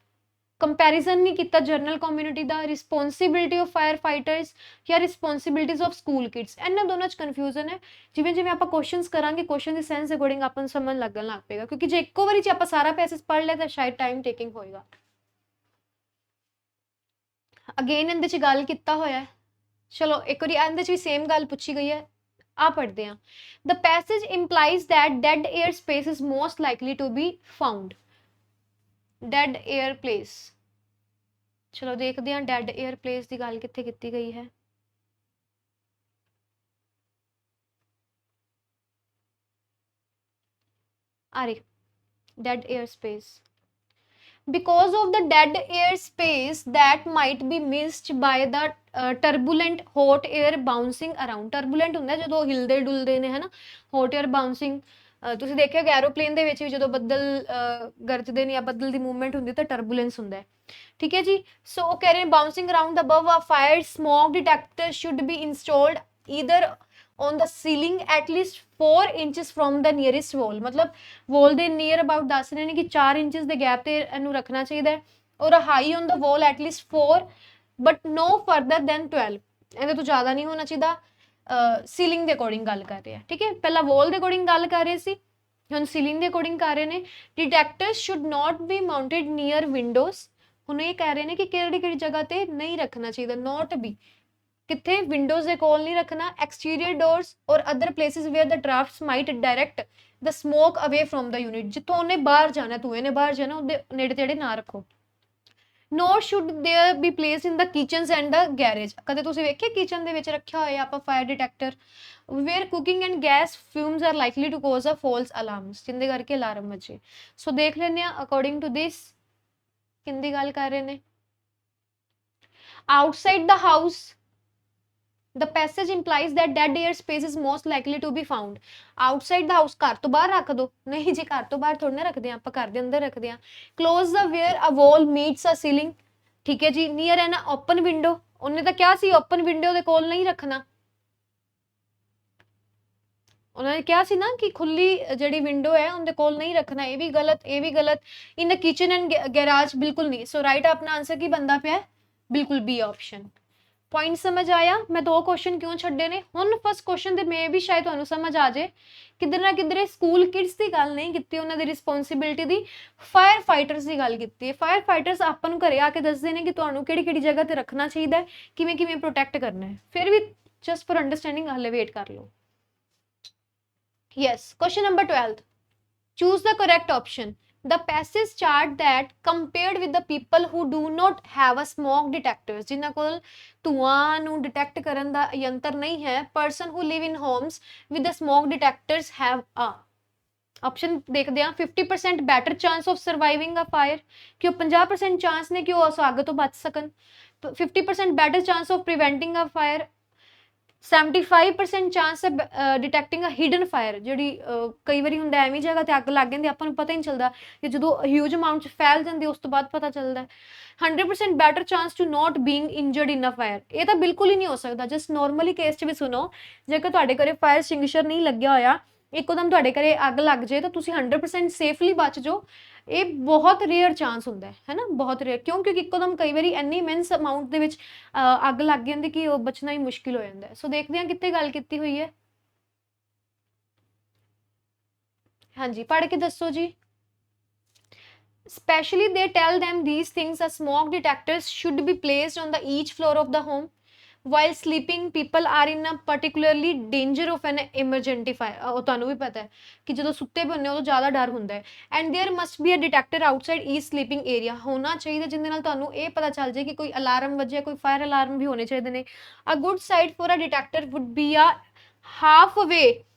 Speaker 1: ਕੰਪੈਰੀਜ਼ਨ ਨਹੀਂ ਕੀਤਾ general community the, responsibility of fire fighters ਜਾਂ ਰਿਸਪੌਂਸਿਬਿਲਿਟੀਜ਼ ਆਫ ਸਕੂਲ ਕਿਡਸ, ਇਹਨਾਂ ਦੋਨਾਂ 'ਚ ਕਨਫਿਊਜ਼ਨ ਹੈ। ਜਿਵੇਂ ਜਿਵੇਂ ਆਪਾਂ ਕੁਐਸਚਨਸ ਕਰਾਂਗੇ, ਕੁਐਸਚਨ ਦੀ ਸੈਂਸ ਅਕੋਰਡਿੰਗ ਆਪਾਂ ਨੂੰ ਸਮਝ ਲੱਗਣ ਲੱਗ ਪਏਗਾ, ਕਿਉਂਕਿ ਜੇ ਇੱਕੋ ਵਾਰੀ 'ਚ ਆਪਾਂ ਸਾਰਾ ਪੈਸੇਜ ਪੜ੍ਹ ਲਿਆ ਤਾਂ ਸ਼ਾਇਦ ਟਾਈਮ ਟੇਕਿੰਗ ਹੋਏਗਾ। ਅਗੇਨ ਇਹਦੇ 'ਚ ਗੱਲ ਕੀਤਾ ਹੋਇਆ ਹੈ। ਚਲੋ ਇੱਕ ਵਾਰੀ ਇਹਦੇ 'ਚ ਵੀ ਸੇਮ ਗੱਲ ਪੁੱਛੀ ਗਈ ਹੈ। ਆ ਪੜ੍ਹਦੇ ਹਾਂ। The passage implies that dead air space is most likely to be found. Dead air place, ਚਲੋ ਦੇਖਦੇ ਹਾਂ ਡੈਡ ਏਅਰ ਪਲੇਸ ਦੀ ਗੱਲ ਕਿੱਥੇ ਕੀਤੀ ਗਈ ਹੈ। ਆ ਰਹੀ dead airspace. Because of the dead airspace that might be missed by the turbulent hot air bouncing around. Turbulent ਹੁੰਦਾ ਜਦੋਂ ਹਿਲਦੇ ਡੁਲਦੇ ਨੇ, ਹੈ ਨਾ, hot air bouncing। ਤੁਸੀਂ ਦੇਖਿਆ ਕਿ ਐਰੋਪਲੇਨ ਦੇ ਵਿੱਚ ਵੀ ਜਦੋਂ ਬੱਦਲ ਗਰਜਦੇ ਨੇ ਜਾਂ ਬੱਦਲ ਦੀ ਮੂਵਮੈਂਟ ਹੁੰਦੀ ਤਾਂ ਟਰਬੂਲੈਂਸ ਹੁੰਦਾ ਹੈ। ਠੀਕ ਹੈ ਜੀ। ਸੋ ਉਹ ਕਹਿ ਰਹੇ ਨੇ bouncing around above a fire smoke detector should be installed either on the ceiling at least 4 inches from the nearest wall। मतलब wall ਦੇ near about ਦੱਸ ਰਹੇ ਨੇ ਕਿ 4 ਇੰਚਸ ਦੇ ਗੈਪ ਤੇ ਇਹਨੂੰ ਰੱਖਣਾ ਚਾਹੀਦਾ ਹੈ, ਔਰ high on the wall at least 4 but no further than 12। ਇਹਦੇ ਤੋਂ ਜ਼ਿਆਦਾ ਨਹੀਂ ਹੋਣਾ ਚਾਹੀਦਾ। ਸੀਲਿੰਗ ਦੇ ਅਕੋਰਡਿੰਗ ਗੱਲ ਕਰ ਰਹੇ ਆ, ਠੀਕ ਹੈ। ਪਹਿਲਾਂ wall ਦੇ ਅਕੋਰਡਿੰਗ ਗੱਲ ਕਰ ਰਹੇ ਸੀ, ਹੁਣ ਸੀਲਿੰਗ ਦੇ ਅਕੋਰਡਿੰਗ ਕਰ ਰਹੇ ਨੇ। Detectors should not be mounted near windows. ਹੁਣ ਇਹ ਕਹਿ ਰਹੇ ਨੇ ਕਿ ਕਿਹੜੀ ਕਿਹੜੀ ਜਗ੍ਹਾ ਤੇ ਨਹੀਂ ਰੱਖਣਾ ਚਾਹੀਦਾ, ਨਾਟ ਬੀ ਕਿੱਥੇ, ਵਿੰਡੋਜ਼ ਦੇ ਕੋਲ ਨਹੀਂ ਰੱਖਣਾ। Exterior doors or other places where the drafts might direct the smoke away from the unit. ਜਿੱਥੋਂ ਉਹਨੇ ਬਾਹਰ ਜਾਣਾ, ਧੂਏ ਨੇ ਬਾਹਰ ਜਾਣਾ, ਉਹਦੇ ਨੇੜੇ ਤੇੜੇ ਨਾ ਰੱਖੋ। Nor should there be place in the kitchens and the garage. ਕਦੇ ਤੁਸੀਂ ਵੇਖਿਆ ਕਿਚਨ ਦੇ ਵਿੱਚ ਰੱਖਿਆ ਹੋਇਆ ਆਪਾਂ fire detector, where cooking and gas fumes are likely to cause a false alarms, ਜਿੰਦੇ ਕਰਕੇ ਅਲਾਰਮ ਵੱਜੇ। ਸੋ ਦੇਖ ਲੈਂਦੇ ਹਾਂ ਅਕੋਰਡਿੰਗ ਟੂ ਦਿਸ ਕਿੰਦੀ ਗੱਲ ਕਰ ਰਹੇ ਨੇ। Outside the house the passage implies that dead air space is most likely to be found outside the house। ਘਰ ਤੋਂ ਬਾਹਰ ਰੱਖ ਦੋ, ਨਹੀਂ ਜੀ ਘਰ ਤੋਂ ਬਾਹਰ ਥੋੜੀ ਨਾ ਰੱਖਦੇ ਆਪਾਂ, ਘਰ ਦੇ ਅੰਦਰ ਰੱਖਦੇ ਆ। close the where a wall meets a ceiling, ਠੀਕ ਹੈ ਜੀ। near an open window, ਉਹਨੇ ਤਾਂ ਕਿਹਾ ਸੀ ਓਪਨ ਵਿੰਡੋ ਦੇ ਕੋਲ ਨਹੀਂ ਰੱਖਣਾ, ਉਹਨਾਂ ਨੇ ਕਿਹਾ ਸੀ ਨਾ ਕਿ ਖੁੱਲੀ ਜਿਹੜੀ ਵਿੰਡੋ ਹੈ ਉਹਦੇ ਕੋਲ ਨਹੀਂ ਰੱਖਣਾ। ਇਹ ਵੀ ਗਲਤ, ਇਹ ਵੀ ਗਲਤ। ਇਨ ਦ ਕਿਚਨ ਐਂਡ ਗੈਰਾਜ ਬਿਲਕੁਲ ਨਹੀਂ। ਸੋ ਰਾਈਟ ਆਪਣਾ ਆਂਸਰ ਕੀ ਬੰਦਾ ਪਿਆ, ਬਿਲਕੁਲ ਬੀ ਆਪਸ਼ਨ। ਪੁਆਇੰਟ ਸਮਝ ਆਇਆ। ਮੈਂ 2 ਕੁਐਸਚਨ ਕਿਉਂ ਛੱਡੇ ਨੇ। ਹੁਣ ਫਸਟ ਕੁਐਸਚਨ ਦੇ ਮੇ ਵੀ ਸ਼ਾਇਦ ਤੁਹਾਨੂੰ ਸਮਝ ਆ ਜਾਏ, ਕਿਧਰ ਨਾ ਕਿਧਰੇ ਸਕੂਲ ਕਿਡਸ ਦੀ ਗੱਲ ਨਹੀਂ ਕੀਤੀ, ਉਹਨਾਂ ਦੀ ਰਿਸਪੌਂਸਿਬਿਲਟੀ ਦੀ ਫਾਇਰ ਫਾਈਟਰਸ ਦੀ ਗੱਲ ਕੀਤੀ ਹੈ। ਫਾਇਰ ਫਾਈਟਰਸ ਆਪਾਂ ਨੂੰ ਘਰੇ ਆ ਕੇ ਦੱਸਦੇ ਨੇ ਕਿ ਤੁਹਾਨੂੰ ਕਿਹੜੀ ਕਿਹੜੀ ਜਗ੍ਹਾ ਤੇ ਰੱਖਣਾ ਚਾਹੀਦਾ ਹੈ, ਕਿਵੇਂ ਕਿਵੇਂ ਪ੍ਰੋਟੈਕਟ ਕਰਨਾ ਹੈ। ਫਿਰ ਵੀ ਜਸਟ ਫॉर ਅੰਡਰਸਟੈਂਡਿੰਗ ਹਲੇ ਵੇਟ ਕਰ ਲਓ। Yes, question number 12, choose the correct option। The passage chart that compared with the people who do not have a smoke detectors, ਜਿਨ੍ਹਾਂ ਕੋਲ ਧੂਆਂ ਨੂੰ ਡਿਟੈਕਟ ਕਰਨ ਦਾ ਯੰਤਰ ਨਹੀਂ ਹੈ, person who live in homes with the smoke detectors have a। Option ਦੇਖਦੇ ਹਾਂ। 50% better chance of surviving a fire, ਕਿ ਉਹ 50% ਚਾਂਸ ਨੇ ਕਿ ਉਹ ਉਸ ਅੱਗ ਤੋਂ ਬਚ ਸਕਣ। 50% better chance of preventing a fire, 75% chance ਹੈ ਡਿਟੈਕਟਿੰਗ ਅ ਹਿਡਨ ਫਾਇਰ। ਜਿਹੜੀ ਕਈ ਵਾਰੀ ਹੁੰਦਾ ਐਵੇਂ ਜਗ੍ਹਾ ਤੇ ਅੱਗ ਲੱਗ ਜਾਂਦੀ, ਆਪਾਂ ਨੂੰ ਪਤਾ ਹੀ ਨਹੀਂ ਚੱਲਦਾ, ਕਿ ਜਦੋਂ ਹਿਊਜ ਅਮਾਊਂਟ 'ਚ ਫੈਲ ਜਾਂਦੀ ਉਸ ਤੋਂ ਬਾਅਦ ਪਤਾ ਚੱਲਦਾ। 100% better chance to not being injured in a fire. ਇਹ ਤਾਂ ਬਿਲਕੁਲ ਹੀ ਨਹੀਂ ਹੋ ਸਕਦਾ। ਜਸਟ ਨੋਰਮਲੀ ਕੇਸ 'ਚ ਵੀ ਸੁਣੋ, ਜੇਕਰ ਤੁਹਾਡੇ ਘਰੇ ਫਾਇਰ ਐਕਸਟਿੰਗੁਇਸ਼ਰ ਨਹੀਂ ਲੱਗਿਆ ਹੋਇਆ, ਇੱਕੋਦਮ ਤੁਹਾਡੇ ਘਰੇ ਅੱਗ ਲੱਗ ਜਾਏ ਤਾਂ ਤੁਸੀਂ 100% ਸੇਫਲੀ ਬਚ ਜਾਓ। ਇਹ ਬਹੁਤ ਰੇਅਰ ਚਾਂਸ ਹੁੰਦਾ ਹੈ ਨਾ, ਬਹੁਤ ਰੇਅਰ। ਕਿਉਂ? ਕਿਉਂਕਿ ਇੱਕੋਦਮ ਕਈ ਵਾਰੀ ਇੰਨੀ ਇਮੈਂਸ ਅਮਾਊਂਟ ਦੇ ਵਿੱਚ ਅੱਗ ਲੱਗ ਜਾਂਦੀ ਕਿ ਉਹ ਬਚਣਾ ਹੀ ਮੁਸ਼ਕਿਲ ਹੋ ਜਾਂਦਾ। ਸੋ ਦੇਖਦੇ ਹਾਂ ਕਿੱਥੇ ਗੱਲ ਕੀਤੀ ਹੋਈ ਹੈ। ਹਾਂਜੀ, ਪੜ੍ਹ ਕੇ ਦੱਸੋ ਜੀ। Especially they tell them these things, a smoke detectors should be placed on the each floor of the home। while sleeping people are in a particularly danger of an emergency fire। ਉਹ ਤੁਹਾਨੂੰ ਵੀ ਪਤਾ ਹੈ ਕਿ ਜਦੋਂ ਸੁੱਤੇ ਪਏ ਹੁੰਦੇ ਉਦੋਂ ਜ਼ਿਆਦਾ ਡਰ ਹੁੰਦਾ ਹੈ। and there must be a detector outside each sleeping area, ਹੋਣਾ ਚਾਹੀਦਾ ਜਿਹਦੇ ਨਾਲ ਤੁਹਾਨੂੰ ਇਹ ਪਤਾ ਚੱਲ ਜਾਏ ਕਿ ਕੋਈ ਅਲਾਰਮ ਵੱਜਿਆ, ਕੋਈ ਫਾਇਰ ਅਲਾਰਮ ਵੀ ਹੋਣੇ ਚਾਹੀਦੇ ਨੇ। a good site for a detector would be a halfway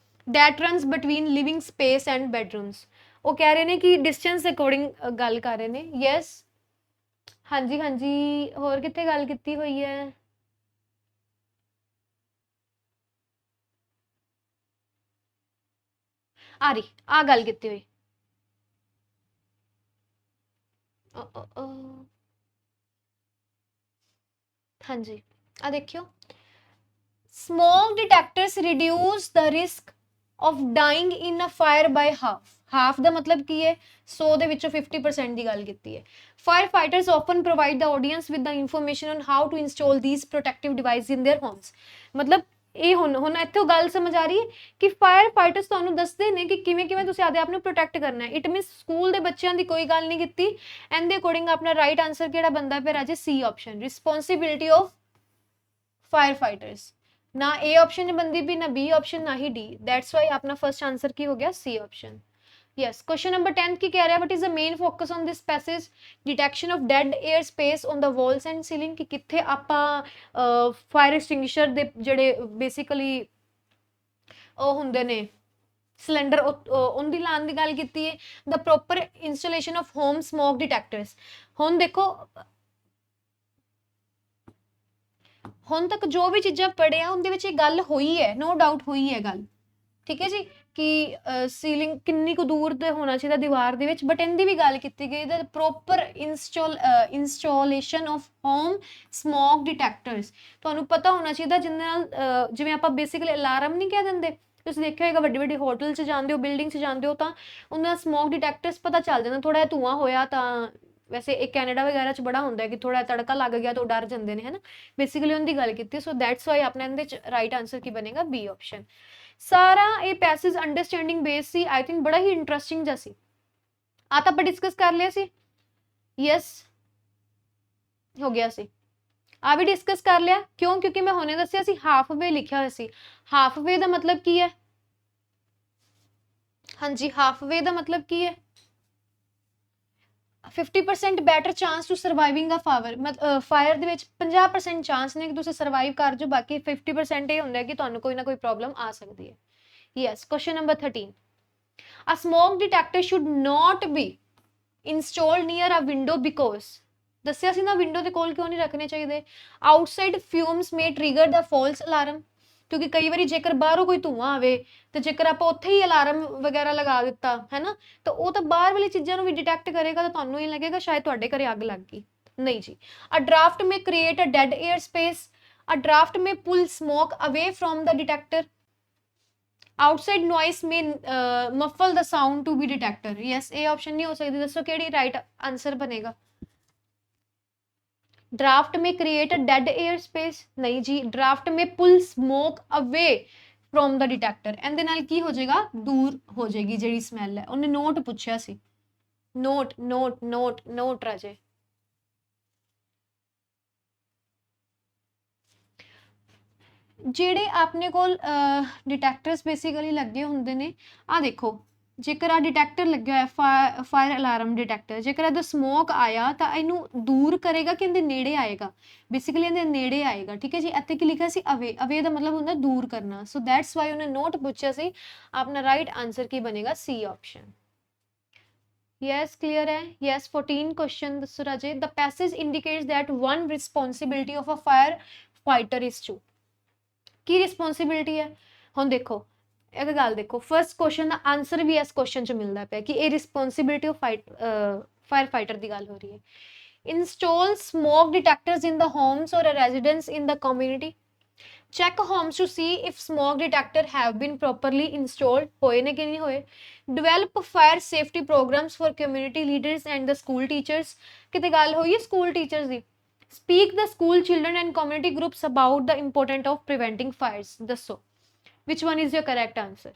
Speaker 1: that runs between living space and bedrooms। ਉਹ ਕਹਿ ਰਹੇ ਨੇ ਕਿ ਡਿਸਟੈਂਸ ਅਕੋਰਡਿੰਗ ਗੱਲ ਕਰ ਰਹੇ ਨੇ। ਯੈਸ, ਹਾਂਜੀ ਹਾਂਜੀ, ਹੋਰ ਕਿੱਥੇ ਗੱਲ ਕੀਤੀ ਹੋਈ ਹੈ। ਆ ਰਹੀ ਆ ਗੱਲ ਕੀਤੀ ਹੋਈ। ਹਾਂਜੀ, ਆ ਦੇਖਿਓ। Smoke detectors reduce the risk of dying in a fire by half ਦਾ ਮਤਲਬ ਕੀ ਹੈ, 100 ਦੇ ਵਿੱਚੋਂ 50% ਦੀ ਗੱਲ ਕੀਤੀ ਹੈ। Fire fighters often provide the audience with the information on how to install these protective devices in their homes। ਮਤਲਬ ਇਹ ਹੁਣ ਇੱਥੋਂ ਗੱਲ ਸਮਝ ਆ ਰਹੀ ਹੈ ਕਿ ਫਾਇਰ ਫਾਈਟਰਸ ਤੁਹਾਨੂੰ ਦੱਸਦੇ ਨੇ ਕਿ ਕਿਵੇਂ ਕਿਵੇਂ ਤੁਸੀਂ ਆਪਦੇ ਆਪ ਨੂੰ ਪ੍ਰੋਟੈਕਟ ਕਰਨਾ ਹੈ। ਇਟ ਮੀਨਸ ਸਕੂਲ ਦੇ ਬੱਚਿਆਂ ਦੀ ਕੋਈ ਗੱਲ ਨਹੀਂ ਕੀਤੀ। ਐਂਡ ਦੇ ਅਕੋਰਡਿੰਗ ਆਪਣਾ ਰਾਈਟ ਆਂਸਰ ਕਿਹੜਾ ਬੰਦਾ ਫਿਰ ਰਾਜੇ? C option, responsibility of fire fighters. ना ए ऑप्शन बनती भी, ना बी ऑप्शन, ना ही डी। दैट्स वाई अपना फर्स्ट आंसर की हो गया C option. Yes, question number 10 की कह रहा है what is the main focus on this passage? Detection of dead air space on the walls and ceiling, कि किथे आपां फायर एक्सटिंग्विशर दे जेड़े बेसिकली ਉਹ ਹੁੰਦੇ ਨੇ ਸਿਲੰਡਰ ਉਹਦੀ ਲਾਉਣ ਦੀ ਗੱਲ ਕੀਤੀ ਹੈ। The proper installation of home smoke detectors. ਹੁਣ ਦੇਖੋ ਹੁਣ ਤੱਕ ਜੋ ਵੀ ਚੀਜ਼ਾਂ ਪੜ੍ਹਿਆ ਉਹਦੇ ਵਿੱਚ ਇਹ ਗੱਲ ਹੋਈ ਹੈ, ਨੋ ਡਾਊਟ ਹੋਈ ਹੈ ਗੱਲ, ਠੀਕ ਹੈ ਜੀ, ਕਿ ਸੀਲਿੰਗ ਕਿੰਨੀ ਕੁ ਦੂਰ ਤੇ ਹੋਣਾ ਚਾਹੀਦਾ ਦੀਵਾਰ ਦੇ ਵਿੱਚ, ਬਟ ਇਹਦੀ ਵੀ ਗੱਲ ਕੀਤੀ ਗਈ the proper installation of home smoke detectors. ਤੁਹਾਨੂੰ ਪਤਾ ਹੋਣਾ ਚਾਹੀਦਾ ਜਿਹਦੇ ਨਾਲ ਜਿਵੇਂ ਆਪਾਂ ਬੇਸਿਕਲੀ ਅਲਾਰਮ ਨਹੀਂ ਕਹਿ ਦਿੰਦੇ, ਤੁਸੀਂ ਦੇਖਿਆ ਹੋਏਗਾ ਵੱਡੇ ਵੱਡੇ ਹੋਟਲ 'ਚ ਜਾਂਦੇ ਹੋ, ਬਿਲਡਿੰਗ 'ਚ ਜਾਂਦੇ ਹੋ, ਤਾਂ ਉਹਨਾਂ ਦਾ ਸਮੋਕ ਡਿਟੈਕਟਰਸ ਪਤਾ ਚੱਲ ਜਾਂਦਾ, ਥੋੜਾ ਜਿਹਾ ਧੂੰਆਂ ਹੋਇਆ ਤਾਂ ਵੈਸੇ ਇਹ ਕੈਨੇਡਾ ਵਗੈਰਾ 'ਚ ਬੜਾ ਹੁੰਦਾ ਕਿ ਥੋੜਾ ਤੜਕਾ ਲੱਗ ਗਿਆ ਤਾਂ ਉਹ ਡਰ ਜਾਂਦੇ ਨੇ, ਹੈ ਨਾ, ਬੇਸਿਕਲੀ ਉਹਦੀ ਗੱਲ ਕੀਤੀ। ਸੋ ਦੈਟਸ ਵਾਈ ਆਪਣਾ ਇਹਦੇ 'ਚ ਰਾਈਟ ਆਂਸਰ ਕੀ ਬਣੇਗਾ? B option. ਸਾਰਾ ਇਹ passage understanding base C, I think ਬੜਾ ਹੀ ਇੰਟਰਸਟਿੰਗ ਜਿਹਾ ਸੀ। ਆ ਤਾਂ ਆਪਾਂ ਡਿਸਕਸ ਕਰ ਲਿਆ ਸੀ, ਯਸ ਹੋ ਗਿਆ ਸੀ, ਆ ਵੀ ਡਿਸਕਸ ਕਰ ਲਿਆ। ਕਿਉਂ? ਕਿਉਂਕਿ ਮੈਂ ਹੁਣੇ ਦੱਸਿਆ ਸੀ ਹਾਫ ਵੇ ਲਿਖਿਆ ਹੋਇਆ ਸੀ। ਹਾਫ ਵੇ ਦਾ ਮਤਲਬ ਕੀ ਹੈ? ਹਾਂਜੀ, ਹਾਫ ਵੇ ਦਾ ਮਤਲਬ ਕੀ ਹੈ? 50% better chance to surviving a fire ਦੇ ਵਿੱਚ 50% ਚਾਂਸ ਨੇ ਕਿ ਤੁਸੀਂ ਸਰਵਾਈਵ ਕਰ ਜਾਓ, ਬਾਕੀ 50% ਇਹ ਹੁੰਦਾ ਕਿ ਤੁਹਾਨੂੰ ਕੋਈ ਨਾ ਕੋਈ ਪ੍ਰੋਬਲਮ ਆ ਸਕਦੀ ਹੈ। Yes, question number 13, a smoke detector should not be installed near a window because, ਦੱਸਿਆ ਸੀ ਨਾ ਵਿੰਡੋ ਦੇ ਕੋਲ ਕਿਉਂ ਨਹੀਂ ਰੱਖਣੇ ਚਾਹੀਦੇ? ਆਊਟਸਾਈਡ ਫਿਊਮਸ ਮੇ ਟ੍ਰਿਗਰ ਦਾ ਫਾਲਸ ਅਲਾਰਮ, ਕਿਉਂਕਿ ਕਈ ਵਾਰੀ ਜੇਕਰ ਬਾਹਰੋਂ ਕੋਈ ਧੂੰਆਂ ਆਵੇ ਤੇ ਜੇਕਰ ਆਪਾਂ ਉੱਥੇ ਹੀ ਅਲਾਰਮ ਵਗੈਰਾ ਲਗਾ ਦਿੱਤਾ ਹੈ ਨਾ, ਤਾਂ ਉਹ ਤਾਂ ਬਾਹਰ ਵਾਲੀ ਚੀਜ਼ਾਂ ਨੂੰ ਵੀ ਡਿਟੈਕਟ ਕਰੇਗਾ, ਤਾਂ ਤੁਹਾਨੂੰ ਇਹ ਲੱਗੇਗਾ ਸ਼ਾਇਦ ਤੁਹਾਡੇ ਘਰੇ ਅੱਗ ਲੱਗ ਗਈ। ਨਹੀਂ ਜੀ। A draft may create a dead air space, a draft may pull smoke away from the detector, outside noise may muffle the sound to be detector. Yes, ਇਹ ਆਪਸ਼ਨ ਨਹੀਂ ਹੋ ਸਕਦੀ, ਦੱਸੋ ਕਿਹੜੀ ਰਾਈਟ ਆਂਸਰ ਬਣੇਗਾ? Draft may create a dead air space, नहीं जी। Draft may pull smoke away from the detector, ਇਹਦੇ ਨਾਲ ਕੀ ਹੋ ਜਾਏਗਾ? ਦੂਰ ਹੋ ਜਾਏਗੀ ਜਿਹੜੀ ਸਮੈਲ ਹੈ। ਉਹਨੇ ਨੋਟ ਪੁੱਛਿਆ ਸੀ, ਨੋਟ ਨੋਟ ਨੋਟ ਨੋਟ ਰਾਜੇ। ਜਿਹੜੇ ਆਪਣੇ ਕੋਲ ਡਿਟੈਕਟਰਸ ਬੇਸਿਕਲੀ ਲੱਗੇ ਹੁੰਦੇ ਨੇ, ਆ ਦੇਖੋ ਜੇਕਰ ਆ ਡਿਟੈਕਟਰ ਲੱਗਿਆ ਹੋਇਆ ਫਾਇਰ ਅਲਾਰਮ ਡਿਟੈਕਟਰ, ਜੇਕਰ ਇਹਦਾ ਸਮੋਕ ਆਇਆ ਤਾਂ ਇਹਨੂੰ ਦੂਰ ਕਰੇਗਾ ਕਿ ਇਹਦੇ ਨੇੜੇ ਆਏਗਾ? ਬੇਸਿਕਲੀ ਇਹਦੇ ਨੇੜੇ ਆਏਗਾ, ਠੀਕ ਹੈ ਜੀ। ਇੱਥੇ ਕੀ ਲਿਖਿਆ ਸੀ? ਅਵੇ। ਅਵੇ ਦਾ ਮਤਲਬ ਹੁੰਦਾ ਦੂਰ ਕਰਨਾ। ਸੋ ਦੈਟਸ ਵਾਈ ਉਹਨੇ ਨੋਟ ਪੁੱਛਿਆ ਸੀ। ਆਪਣਾ ਰਾਈਟ ਆਂਸਰ ਕੀ ਬਣੇਗਾ? C option. ਯੈਸ, ਕਲੀਅਰ ਹੈ? ਯੈਸ, 14 ਕੁਐਸਚਨ ਦੱਸੋ ਰਾਜੇ। The passage indicates that one responsibility of a fire fighter is to, ਕੀ ਰਿਸਪੌਂਸਿਬਿਲਿਟੀ ਹੈ? ਹੁਣ ਦੇਖੋ ਇੱਕ ਗੱਲ ਦੇਖੋ, ਫਸਟ ਕੁਐਸਚਨ ਦਾ ਆਂਸਰ ਵੀ ਇਸ ਕੁਐਸਚਨ 'ਚ ਮਿਲਦਾ ਪਿਆ ਕਿ ਇਹ ਰਿਸਪੌਂਸਿਬਿਲਿਟੀ ਆਫ ਫਾਇਰ ਫਾਈਟਰ ਦੀ ਗੱਲ ਹੋ ਰਹੀ ਹੈ। Install smoke ਡਿਟੈਕਟਰਸ in the homes or residence in the community, check homes to see if smoke detector have been properly installed, ਹੋਏ ਨੇ ਕਿ ਨਹੀਂ ਹੋਏ। Develop fire safety programs for community leaders and the school teachers, ਕਿਤੇ ਗੱਲ ਹੋਈ ਹੈ school teachers ਦੀ। Speak the school children and community groups about the important of preventing fires, ਦੱਸੋ which one is your correct answer?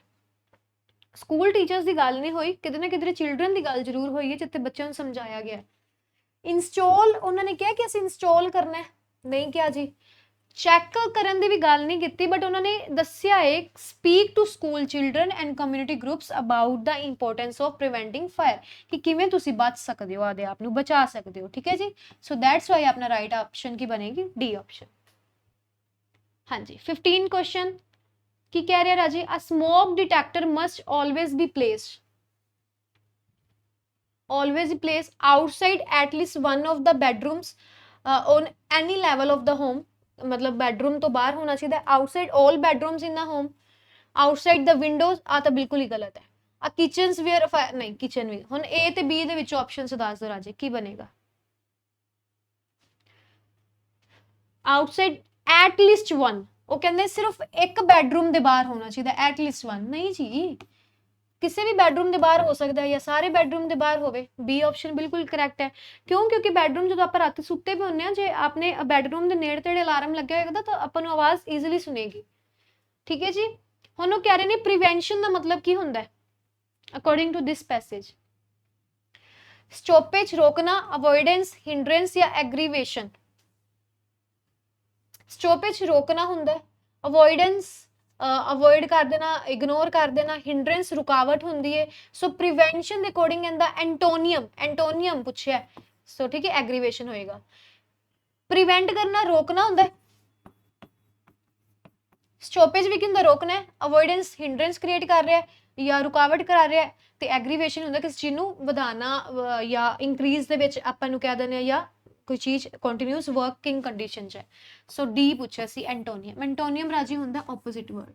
Speaker 1: School teachers ਦੀ ਗੱਲ ਨਹੀਂ ਹੋਈ, ਕਿਤੇ ਨਾ ਕਿਤੇ ਚਿਲਡਰਨ ਦੀ ਗੱਲ ਜ਼ਰੂਰ ਹੋਈ ਹੈ, ਜਿੱਥੇ ਬੱਚਿਆਂ ਨੂੰ ਸਮਝਾਇਆ ਗਿਆ। ਇੰਸਟਾਲ ਉਹਨਾਂ ਨੇ ਕਿਹਾ ਕਿ ਅਸੀਂ ਇੰਸਟਾਲ ਕਰਨਾ ਹੈ, ਨਹੀਂ ਕਿਹਾ ਜੀ। ਚੈੱਕ ਕਰਨ ਦੀ ਵੀ ਗੱਲ ਨਹੀਂ ਕੀਤੀ, ਬਟ ਉਹਨਾਂ ਨੇ ਦੱਸਿਆ ਹੈ speak to school children and community groups about the importance of preventing fire, ਕਿ ਕਿਵੇਂ ਤੁਸੀਂ ਬਚ ਸਕਦੇ ਹੋ, ਆਦੇ ਆਪ ਨੂੰ ਬਚਾ ਸਕਦੇ ਹੋ, ਠੀਕ ਹੈ ਜੀ। ਸੋ ਦੈਟਸ ਵਾਈ ਆਪਣਾ ਰਾਈਟ ਆਪਸ਼ਨ ਕੀ ਬਣੇਗੀ? D option. ਹਾਂਜੀ, 15 ਕੁਐਸਚਨ ਕੀ ਕਹਿ ਰਿਹਾ ਰਾਜੇ? A smoke detector must always be placed, always place outside at least one of the bedrooms on any level of the home, मतलब bedroom तो बाहर होना चाहिए। outside all bedrooms in the home, outside the windows, आ तो बिल्कुल ही गलत है। आ kitchens where नहीं, किचन भी हुन ए ते बी दे विचों ऑप्शन से दस दो राजे की बनेगा? आउटसाइड एट लीस्ट वन, वो कहते सिर्फ एक बैडरूम के बाहर होना चाहिए, एट लीस्ट वन नहीं जी, किसी भी बैडरूम के बाहर हो सकता है या सारे बैडरूम के बाहर होवे। बी ऑप्शन बिल्कुल करैक्ट है। क्यों? क्योंकि बैडरूम जो आप रात सुते भी होंगे, जो आपने बैडरूम के नेड़े तेड़े अलार्म लगे होगा तो अपन आवाज़ ईजिली सुनेगी, ठीक है जी। ਹੁਣ ਉਹ ਕਹਿ ਰਹੇ ਨੇ ਪ੍ਰੀਵੈਂਸ਼ਨ ਦਾ ਮਤਲਬ ਕੀ ਹੁੰਦਾ ਹੈ according to this passage. Stoppage ਰੋਕਣਾ, ਅਵੋਇਡੈਂਸ, ਹਿੰਡਰੈਂਸ ਜਾਂ ਐਗਰੀਵੇਸ਼ਨ। ਸਟੋਪੇਜ ਰੋਕਣਾ ਹੁੰਦਾ ਹੈ, ਅਵੋਇਡੈਂਸ ਅਵੋਇਡ ਕਰ ਦੇਣਾ, ਇਗਨੋਰ ਕਰ ਦੇਣਾ, ਹਿੰਡਰੈਂਸ ਰੁਕਾਵਟ ਹੁੰਦੀ ਹੈ। ਸੋ ਪ੍ਰੀਵੈਂਸ਼ਨ ਦੇ ਅਕੋਰਡਿੰਗ ਇਹਦਾ ਐਂਟੋਨੀਅਮ ਪੁੱਛਿਆ, ਸੋ ਠੀਕ ਹੈ ਐਗਰੀਵੇਸ਼ਨ ਹੋਏਗਾ। ਪ੍ਰੀਵੈਂਟ ਕਰਨਾ ਰੋਕਣਾ ਹੁੰਦਾ ਹੈ, ਸਟੋਪੇਜ ਵੀ ਕਿੰਦਾ ਰੋਕਣਾ ਹੈ, ਅਵੋਇਡੈਂਸ ਹਿੰਡਰੈਂਸ ਕ੍ਰੀਏਟ ਕਰ ਰਿਹਾ ਹੈ ਜਾਂ ਰੁਕਾਵਟ ਕਰਾ ਰਿਹਾ ਹੈ, ਤੇ ਐਗਰੀਵੇਸ਼ਨ ਹੁੰਦਾ ਕਿਸੇ ਚੀਜ਼ ਨੂੰ ਵਧਾਉਣਾ ਜਾਂ ਇੰਕਰੀਜ਼ ਦੇ ਵਿੱਚ ਆਪਾਂ ਨੂੰ ਕਹਿ ਦਿੰਦੇ ਆ, ਜਾਂ ਕੋਈ ਚੀਜ਼ ਕੰਟੀਨਿਊਸ ਵਰਕਿੰਗ ਕੰਡੀਸ਼ਨ 'ਚ ਹੈ। ਸੋ ਡੀ ਪੁੱਛਿਆ ਸੀ ਐਂਟੋਨੀਅਮ ਰਾਜੀ ਹੁੰਦਾ ਆਪੋਜ਼ਿਟ ਵਰਡ।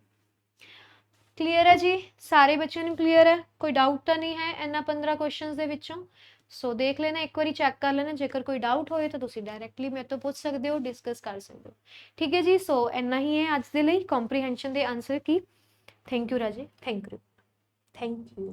Speaker 1: ਕਲੀਅਰ ਹੈ ਜੀ, ਸਾਰੇ ਬੱਚਿਆਂ ਨੂੰ ਕਲੀਅਰ ਹੈ, ਕੋਈ ਡਾਊਟ ਤਾਂ ਨਹੀਂ ਹੈ ਇਹਨਾਂ 15 ਕੁਐਸਚਨਸ ਦੇ ਵਿੱਚੋਂ। ਸੋ ਦੇਖ ਲੈਣਾ, ਇੱਕ ਵਾਰੀ ਚੈੱਕ ਕਰ ਲੈਣਾ, ਜੇਕਰ ਕੋਈ ਡਾਊਟ ਹੋਏ ਤਾਂ ਤੁਸੀਂ ਡਾਇਰੈਕਟਲੀ ਮੇਰੇ ਤੋਂ ਪੁੱਛ ਸਕਦੇ ਹੋ, ਡਿਸਕਸ ਕਰ ਸਕਦੇ ਹੋ। ਠੀਕ ਹੈ ਜੀ, ਸੋ ਇੰਨਾ ਹੀ ਹੈ ਅੱਜ ਦੇ ਲਈ ਕੰਪਰੀਹੈਂਸ਼ਨ ਦੇ ਆਨਸਰ ਕੀ। ਥੈਂਕ ਯੂ ਰਾਜੇ, ਥੈਂਕ ਯੂ।